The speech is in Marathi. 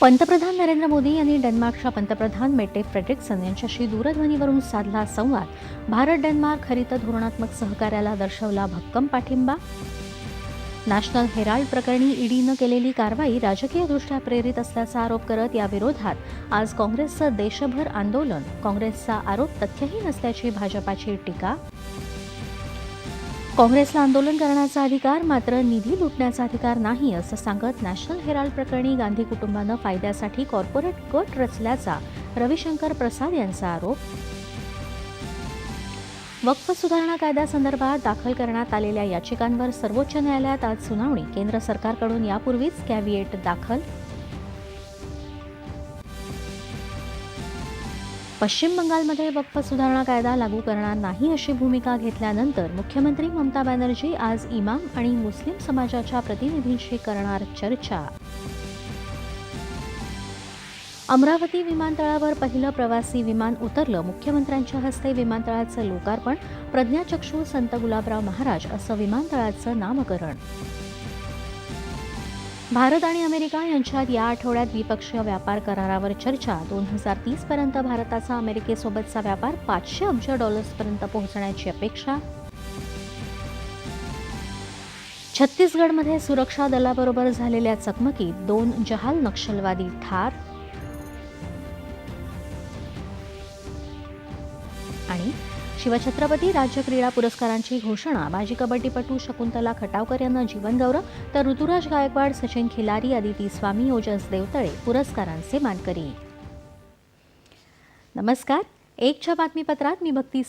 पंतप्रधान नरेंद्र मोदी यांनी डेन्मार्कच्या पंतप्रधान मेटे फ्रेडरिक्सन यांच्याशी दूरध्वनीवरून साधला संवाद. भारत डेन्मार्क हरित धोरणात्मक सहकार्याला दर्शवला भक्कम पाठिंबा. नॅशनल हेराल्ड प्रकरणी ईडीनं केलेली कारवाई राजकीयदृष्ट्या प्रेरित असल्याचा आरोप करत या विरोधात आज काँग्रेसचं देशभर आंदोलन. काँग्रेसचा आरोप तथ्यहीन असल्याची भाजपाची टीका. काँग्रेसला आंदोलन करण्याचा अधिकार मात्र निधी लुटण्याचा अधिकार नाही असं सांगत नॅशनल हेराल्ड प्रकरणी गांधी कुटुंबानं फायद्यासाठी कॉर्पोरेट गट रचल्याचा रविशंकर प्रसाद यांचा आरोप. वक्फ सुधारणा कायद्यासंदर्भात दाखल करण्यात आलेल्या याचिकांवर सर्वोच्च न्यायालयात आज सुनावणी. केंद्र सरकारकडून यापूर्वीच कॅव्हिएट दाखल. पश्चिम बंगालमध्ये वक्फ सुधारणा कायदा लागू करणार नाही अशी भूमिका घेतल्यानंतर मुख्यमंत्री ममता बॅनर्जी आज इमाम आणि मुस्लिम समाजाच्या प्रतिनिधींशी करणार चर्चा. अमरावती विमानतळावर पहिलं प्रवासी विमान उतरलं. मुख्यमंत्र्यांच्या हस्ते विमानतळाचं लोकार्पण. प्रज्ञाचक्षू संत गुलाबराव महाराज असं विमानतळाचं नामकरण. भारत आणि अमेरिका यांच्यात या आठवड्यात द्विपक्षीय व्यापार करारावर चर्चा. 2030 पर्यंत भारताचा अमेरिकेसोबतचा व्यापार $500 अब्ज पर्यंत पोहोचण्याची अपेक्षा. छत्तीसगडमध्ये सुरक्षा दलाबरोबर झालेल्या चकमकीत 2 जहाल नक्षलवादी ठार. आणि शिवछत्रपती राज्य क्रीडा पुरस्कारांची घोषणा. माजी कबड्डीपटू शकुंतला खटावकर यांना जीवनगौरव तर ऋतुराज गायकवाड, सचिन खिलारी, अदिती स्वामी, ओजस देवतळे पुरस्कारांचे मानकरी. नमस्कार. एकच्या बातमीपत्रात मी भक्ती